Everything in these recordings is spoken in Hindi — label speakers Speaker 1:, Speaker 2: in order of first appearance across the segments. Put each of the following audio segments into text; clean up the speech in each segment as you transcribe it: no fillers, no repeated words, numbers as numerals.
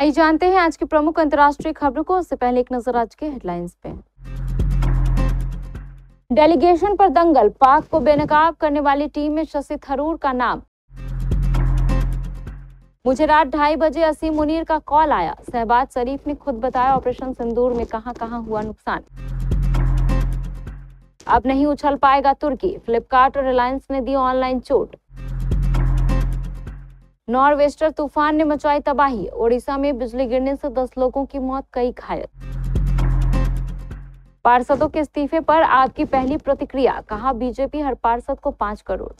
Speaker 1: आइए जानते हैं आज की प्रमुख अंतर्राष्ट्रीय खबरों को। उससे पहले एक नजर आज के हेडलाइंस पे। डेलीगेशन पर दंगल, पाक को बेनकाब करने वाली टीम में शशि थरूर का नाम। मुझे रात 2:30 बजे असीम मुनीर का कॉल आया। शहबाज शरीफ ने खुद बताया ऑपरेशन सिंदूर में कहां हुआ नुकसान। अब नहीं उछल पाएगा तुर्की, फ्लिपकार्ट और रिलायंस ने दी ऑनलाइन चोट। नॉर्वेस्टर तूफान ने मचाई तबाही, ओडिशा में बिजली गिरने से 10 लोगों की मौत, कई घायल। पार्षदों के इस्तीफे पर आपकी पहली प्रतिक्रिया, कहा बीजेपी हर पार्षद को 5 करोड़।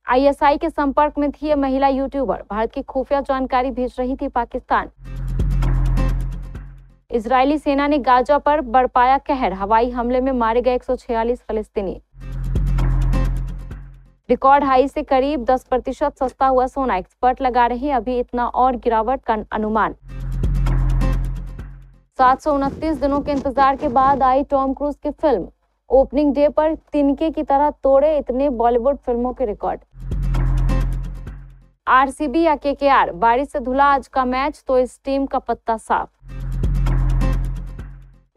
Speaker 1: आईएसआई के संपर्क में थी यह महिला यूट्यूबर, भारत की खुफिया जानकारी भेज रही थी पाकिस्तान। इजरायली सेना ने गाजा पर बरपाया कहर, हवाई हमले में मारे गए 146 फलस्तीनी। रिकॉर्ड हाई से करीब 10% सस्ता हुआ सोना, एक्सपर्ट लगा रहे अभी इतना और गिरावट का अनुमान। 729 दिनों के इंतजार के बाद आई टॉम क्रूज की फिल्म, ओपनिंग डे पर तिनके की तरह तोड़े इतने बॉलीवुड फिल्मों के रिकॉर्ड। आरसीबी या केकेआर, बारिश से धुला आज का मैच तो इस टीम का पत्ता साफ।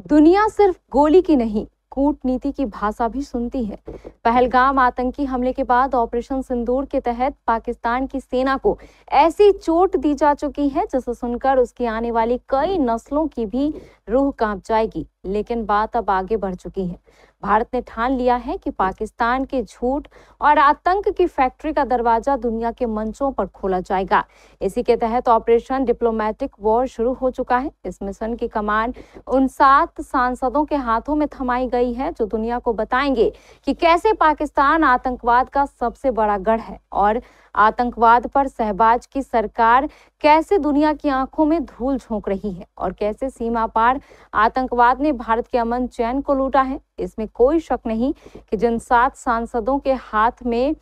Speaker 1: दुनिया सिर्फ गोली की नहीं, कूटनीति की भाषा भी सुनती है। पहलगाम आतंकी हमले के बाद ऑपरेशन सिंदूर के तहत पाकिस्तान की सेना को ऐसी चोट दी जा चुकी है जिसे सुनकर उसकी आने वाली कई नस्लों की भी रूह कांप जाएगी। लेकिन बात अब आगे बढ़ चुकी है। भारत ने ठान लिया है कि पाकिस्तान के झूठ और आतंक की फैक्ट्री का दरवाजा दुनिया के मंचों पर खोला जाएगा। इसी के तहत ऑपरेशन डिप्लोमेटिक वॉर शुरू हो चुका है। इस मिशन की कमान उन 7 सांसदों के हाथों में थमाई गई है जो दुनिया को बताएंगे कि कैसे पाकिस्तान आतंकवाद का सबसे बड़ा गढ़ है और आतंकवाद पर शहबाज की सरकार कैसे दुनिया की आंखों में धूल झोंक रही है और कैसे सीमा पार आतंकवाद ने भारत के अमन चैन को लूटा है। इसमें कोई शक नहीं कि जिन 7 सांसदों के हाथ में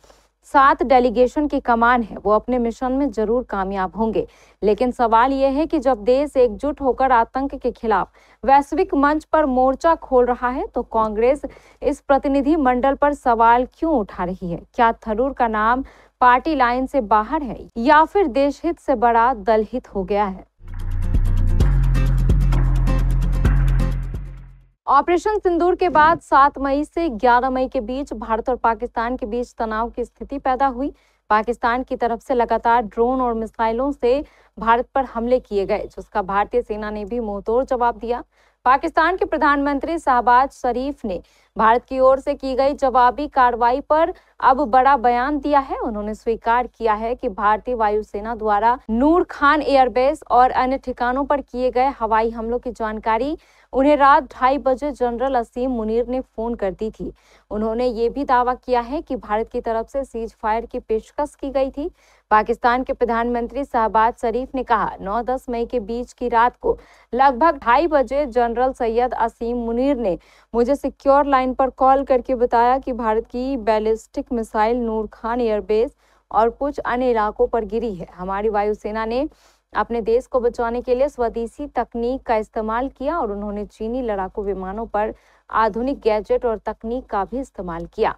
Speaker 1: 7 डेलीगेशन की कमान है वो अपने मिशन में जरूर कामयाब होंगे। लेकिन सवाल यह है कि जब देश एकजुट होकर आतंक के खिलाफ वैश्विक मंच पर मोर्चा खोल रहा है तो कांग्रेस इस प्रतिनिधि मंडल पर सवाल क्यों उठा रही है? क्या थरूर का नाम पार्टी लाइन से बाहर है या फिर देशहित से बड़ा दलहित हो गया है? ऑपरेशन सिंदूर के बाद 7 मई से 11 मई के बीच भारत और पाकिस्तान के बीच तनाव की स्थिति पैदा हुई। पाकिस्तान की तरफ से लगातार ड्रोन और मिसाइलों से भारत पर हमले किए गए, जिसका भारतीय सेना ने भी मुंहतोड़ जवाब दिया। पाकिस्तान के प्रधानमंत्री शहबाज शरीफ ने भारत की ओर से की गई जवाबी कार्रवाई पर अब बड़ा बयान दिया है। उन्होंने स्वीकार किया है कि भारतीय वायुसेना द्वारा नूर खान एयरबेस और अन्य ठिकानों पर किए गए हवाई हमलों की जानकारी उन्हें रात 2:30 बजे जनरल असीम मुनीर ने फोन कर दी थी। उन्होंने ये भी दावा किया है कि भारत की तरफ से सीज फायर की पेशकश की गई थी। पाकिस्तान के प्रधानमंत्री शहबाज शरीफ ने कहा 9-10 मई के बीच की रात को लगभग 2:30 बजे जनरल सैयद असीम मुनीर ने मुझे सिक्योर लाइन पर कॉल करके बताया कि भारत की बैलिस्टिक मिसाइल नूर खान एयरबेस और कुछ अन्य इलाकों पर गिरी है। हमारी वायुसेना ने अपने देश को बचाने के लिए स्वदेशी तकनीक का इस्तेमाल किया और उन्होंने चीनी लड़ाकू विमानों पर आधुनिक गैजेट और तकनीक का भी इस्तेमाल किया।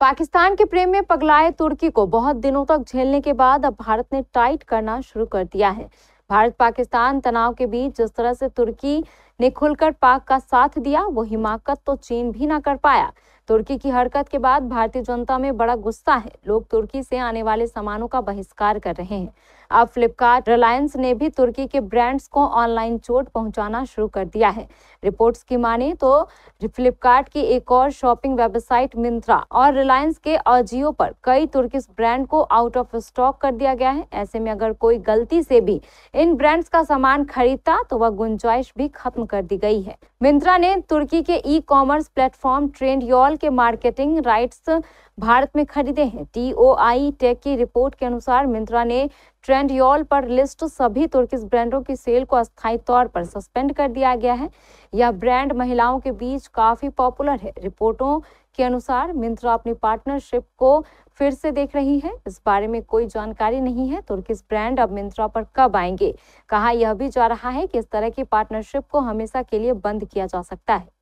Speaker 1: पाकिस्तान के प्रेम में पगलाए तुर्की को बहुत दिनों तक झेलने के बाद अब भारत ने टाइट करना शुरू कर दिया है। भारत पाकिस्तान तनाव के बीच जिस तरह से तुर्की ने खुलकर पाक का साथ दिया वो हिमाकत तो चीन भी ना कर पाया। तुर्की की हरकत के बाद भारतीय जनता में बड़ा गुस्सा है। लोग तुर्की से आने वाले सामानों का बहिष्कार कर रहे हैं। अब फ्लिपकार्ट, रिलायंस ने भी तुर्की के ब्रांड्स को ऑनलाइन चोट पहुंचाना शुरू कर दिया है। रिपोर्ट्स की माने तो फ्लिपकार्ट की एक और शॉपिंग वेबसाइट मिंत्रा और रिलायंस के अजियो पर कई तुर्किश ब्रांड को आउट ऑफ स्टॉक कर दिया गया है। ऐसे में अगर कोई गलती से भी इन ब्रांड्स का सामान खरीदता तो वह गुंजाइश भी खत्म कर दी गई है। मिंत्रा ने तुर्की के ई-कॉमर्स प्लेटफॉर्म ट्रेंडयोल के मार्केटिंग राइट्स भारत में खरीदे हैं। TOI टेक की रिपोर्ट के अनुसार मिंत्रा ने ट्रेंडयोल पर लिस्ट सभी तुर्किश ब्रांडों की सेल को अस्थायी तौर पर सस्पेंड कर दिया गया है। यह ब्रांड महिलाओं के बीच काफी पॉपुलर है। रिपोर्टों के अनुसार मिंत्रा अपनी पार्टनरशिप को फिर से देख रही है। इस बारे में कोई जानकारी नहीं है तुर्किश ब्रांड अब मिंत्रा पर कब आएंगे। कहा यह भी जा रहा है कि इस तरह की पार्टनरशिप को हमेशा के लिए बंद किया जा सकता है।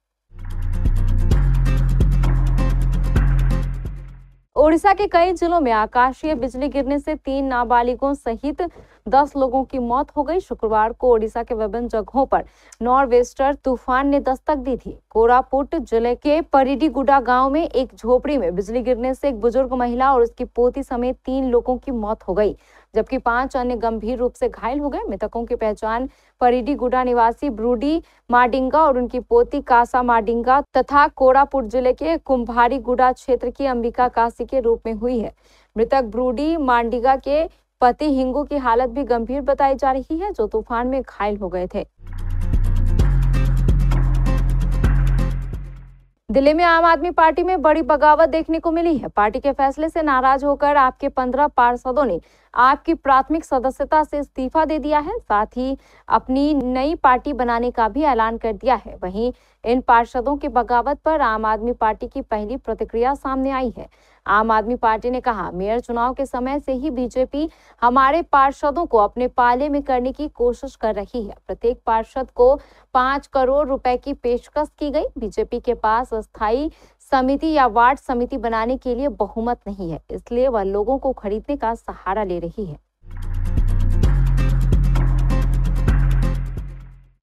Speaker 1: ओडिशा के कई जिलों में आकाशीय बिजली गिरने से 3 नाबालिगों सहित 10 लोगों की मौत हो गई। शुक्रवार को ओडिशा के विभिन्न जगहों पर नॉर्वेस्टर तूफान ने दस्तक दी थी। कोरापुट जिले के परिडीगुडा गांव में एक झोपड़ी में बिजली गिरने से एक बुजुर्ग महिला और उसकी पोती समेत 3 लोगों की मौत हो गई, जबकि 5 अन्य गंभीर रूप से घायल हो गए। मृतकों की पहचान परिडीगुडा निवासी ब्रूडी माडिंगा और उनकी पोती कासा माडिंगा तथा कोरापुट जिले के कुंभारीगुडा क्षेत्र की अंबिका कासी के रूप में हुई है। मृतक ब्रूडी मांडिगा के पति हिंगू की हालत भी गंभीर बताई जा रही है, जो तूफान में घायल हो गए थे। दिल्ली में आम आदमी पार्टी में बड़ी बगावत देखने को मिली है। पार्टी के फैसले से नाराज होकर आपके 15 पार्षदों ने आपकी प्राथमिक सदस्यता से इस्तीफा दे दिया है। साथ ही अपनी नई पार्टी बनाने का भी ऐलान कर दिया है। वहीं इन पार्षदों की बगावत पर आम आदमी पार्टी की पहली प्रतिक्रिया सामने आई है। आम आदमी पार्टी ने कहा, मेयर चुनाव के समय से ही बीजेपी हमारे पार्षदों को अपने पाले में करने की कोशिश कर रही है। प्रत्येक पार्षद को 5 करोड़ रुपए की पेशकश की गई। बीजेपी के पास अस्थायी समिति या वार्ड समिति बनाने के लिए बहुमत नहीं है, इसलिए वह लोगों को खरीदने का सहारा ले रही है।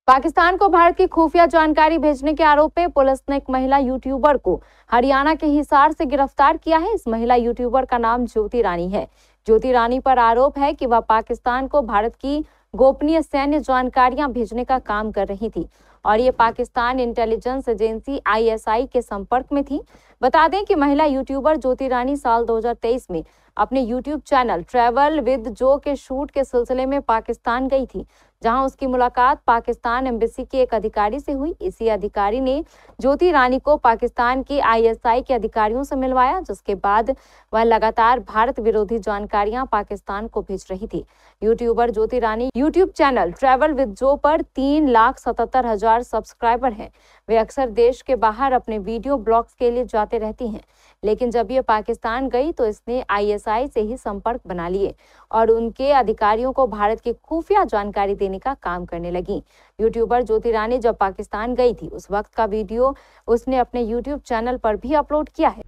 Speaker 1: पाकिस्तान को भारत की खुफिया जानकारी भेजने के आरोप में पुलिस ने एक महिला यूट्यूबर को हरियाणा के हिसार से गिरफ्तार किया है। इस महिला यूट्यूबर का नाम ज्योति रानी है। ज्योति रानी पर आरोप है कि वह पाकिस्तान को भारत की गोपनीय सैन्य जानकारियां भेजने का काम कर रही थी और ये पाकिस्तान इंटेलिजेंस एजेंसी ISI के संपर्क में थी। बता दें कि महिला यूट्यूबर ज्योति रानी साल 2023 में अपने यूट्यूब चैनल ट्रैवल विद जो के शूट के सिलसिले में पाकिस्तान गई थी, जहां उसकी मुलाकात पाकिस्तान एम्बेसी के एक अधिकारी से हुई। इसी अधिकारी ने ज्योति रानी को पाकिस्तान की ISI के अधिकारियों से मिलवाया, जिसके बाद वह लगातार भारत विरोधी जानकारियां पाकिस्तान को भेज रही थी। YouTuber Jyoti Rani YouTube channel travel with जो पर 3,77,000 सब्सक्राइबर हैं। वे अक्सर देश के बाहर अपने वीडियो ब्लॉग्स के लिए जाते रहती हैं, लेकिन जब ये पाकिस्तान गई तो इसने ISI से ही संपर्क बना लिए और उनके अधिकारियों को भारत की खुफिया जानकारी देने का काम करने लगी। यूट्यूबर ज्योति रानी जब पाकिस्तान गई थी, उस वक्त का वीडियो उसने अपने यूट्यूब चैनल पर भी अपलोड किया है।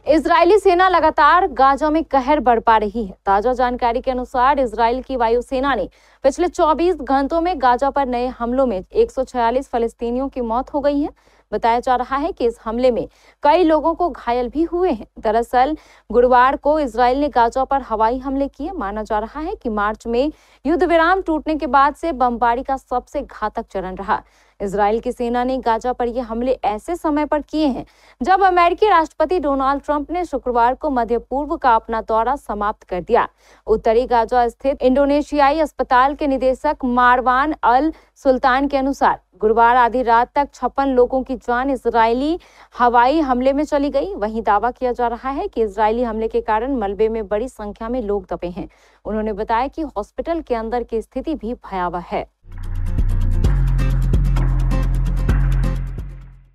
Speaker 1: इजरायली सेना लगातार गाजा में कहर बरपा रही है। ताजा जानकारी के अनुसार इजराइल की वायुसेना ने पिछले 24 घंटों में गाजा पर नए हमलों में 146 फलस्तीनियों की मौत हो गई है। बताया जा रहा है कि इस हमले में कई लोगों को घायल भी हुए हैं। दरअसल गुरुवार को इजराइल ने गाजा पर हवाई हमले किए। माना जा रहा है कि मार्च में युद्ध विराम टूटने के बाद से बमबारी का सबसे घातक चरण रहा। इजराइल की सेना ने गाजा पर ये हमले ऐसे समय पर किए हैं जब अमेरिकी राष्ट्रपति डोनाल्ड ट्रंप ने शुक्रवार को मध्य पूर्व का अपना दौरा समाप्त कर दिया। उत्तरी गाजा स्थित इंडोनेशियाई अस्पताल के निदेशक मारवान अल सुल्तान के अनुसार गुरुवार आधी रात तक 56 लोगों की जान इजरायली हवाई हमले में चली गई। वहीं दावा किया जा रहा है कि इजरायली हमले के कारण मलबे में बड़ी संख्या में लोग दबे हैं। उन्होंने बताया कि हॉस्पिटल के अंदर की स्थिति भी भयावह है।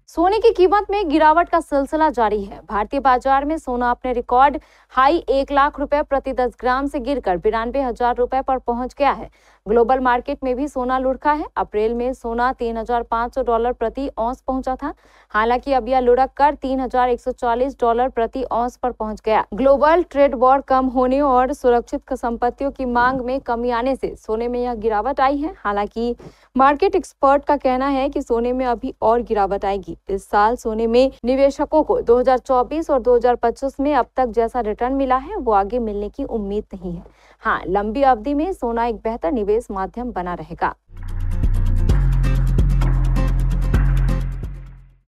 Speaker 1: सोने की कीमत में गिरावट का सिलसिला जारी है। भारतीय बाजार में सोना अपने रिकॉर्ड हाई 1 लाख रुपए प्रति 10 ग्राम से गिरकर 92,000 रुपए पर पहुंच गया है। ग्लोबल मार्केट में भी सोना लुढ़का है। अप्रैल में सोना $3,500 प्रति औंस पहुंचा था। हालांकि अब यह लुढ़क कर $3,140 प्रति औंस पर पहुंच गया। ग्लोबल ट्रेड वॉर कम होने और सुरक्षित संपत्तियों की मांग में कमी आने से सोने में यह गिरावट आई है। हालांकि मार्केट एक्सपर्ट का कहना है कि सोने में अभी और गिरावट आएगी। इस साल सोने में निवेशकों को 2024 और 2025 में अब तक जैसा रिटर्न मिला है वो आगे मिलने की उम्मीद नहीं है। हाँ, लंबी अवधि में सोना एक बेहतर निवेश माध्यम बना रहेगा।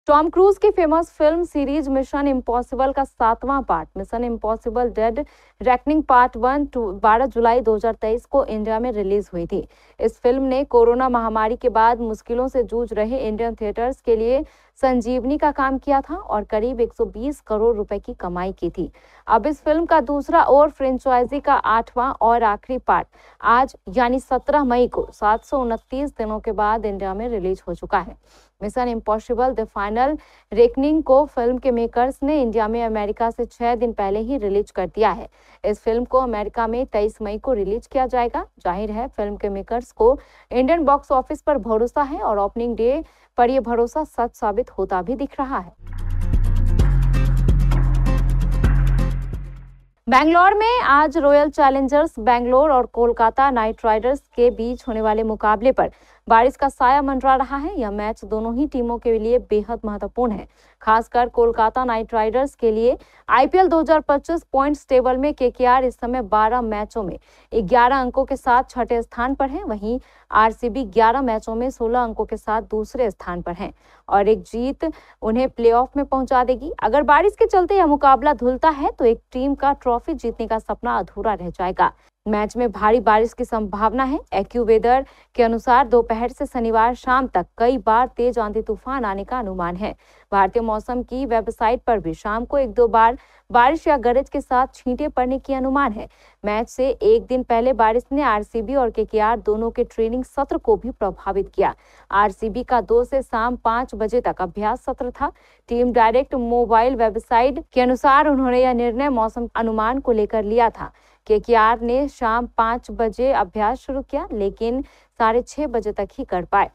Speaker 1: टॉम क्रूज की famous film series mission impossible का 7वां part mission impossible dead reckoning part 1 12 जुलाई 2023 को इंडिया में रिलीज हुई थी। इस फिल्म ने कोरोना महामारी के बाद मुश्किलों से जूझ रहे इंडियन थिएटर्स के लिए संजीवनी का काम किया था और करीब 120 करोड़ रुपए की कमाई की थी। अब इस फिल्म का दूसरा और फ्रेंचाइजी का 8वां और आखिरी पार्ट आज यानी 17 मई को 729 दिनों के बाद इंडिया में रिलीज हो चुका है। Mission impossible the final reckoning को फिल्म के मेकर्स ने इंडिया में अमेरिका से 6 दिन पहले ही रिलीज कर दिया है। इस फिल्म को अमेरिका में 23 मई को रिलीज किया जाएगा। जाहिर है फिल्म के मेकर्स को इंडियन बॉक्स ऑफिस पर भरोसा है और ओपनिंग डे पर यह भरोसा सच साबित होता भी दिख रहा है। बैंगलोर में आज रॉयल चैलेंजर्स बैंगलोर और कोलकाता नाइट राइडर्स के बीच होने वाले मुकाबले पर बारिश का साया मंडरा रहा है। यह मैच दोनों ही टीमों के लिए बेहद महत्वपूर्ण है, खासकर कोलकाता नाइट राइडर्स के लिए। आईपीएल 2025 पॉइंट्स टेबल में केकेआर इस समय 12 मैचों में 11 अंकों के साथ छठे स्थान पर है। वहीं आरसीबी 11 मैचों में 16 अंकों के साथ दूसरे स्थान पर है और एक जीत उन्हें प्लेऑफ में पहुंचा देगी। अगर बारिश के चलते यह मुकाबला धुलता है तो एक टीम का ट्रॉफी जीतने का सपना अधूरा रह जाएगा। मैच में भारी बारिश की संभावना है। एक्यूवेदर के अनुसार दोपहर से शनिवार शाम तक कई बार तेज आंधी तूफान आने का अनुमान है। भारतीय मौसम की वेबसाइट पर भी शाम को 1-2 बार बारिश या गरज के साथ छींटे पड़ने की अनुमान है। मैच से एक दिन पहले बारिश ने आरसीबी और केकेआर दोनों के ट्रेनिंग सत्र को भी प्रभावित किया। आरसीबी का 2 से शाम 5 बजे तक अभ्यास सत्र था। टीम डायरेक्ट मोबाइल वेबसाइट के अनुसार उन्होंने यह निर्णय मौसम अनुमान को लेकर लिया था। केकेआर ने शाम 5 बजे अभ्यास शुरू किया, लेकिन 6:30 बजे तक ही कर पाए।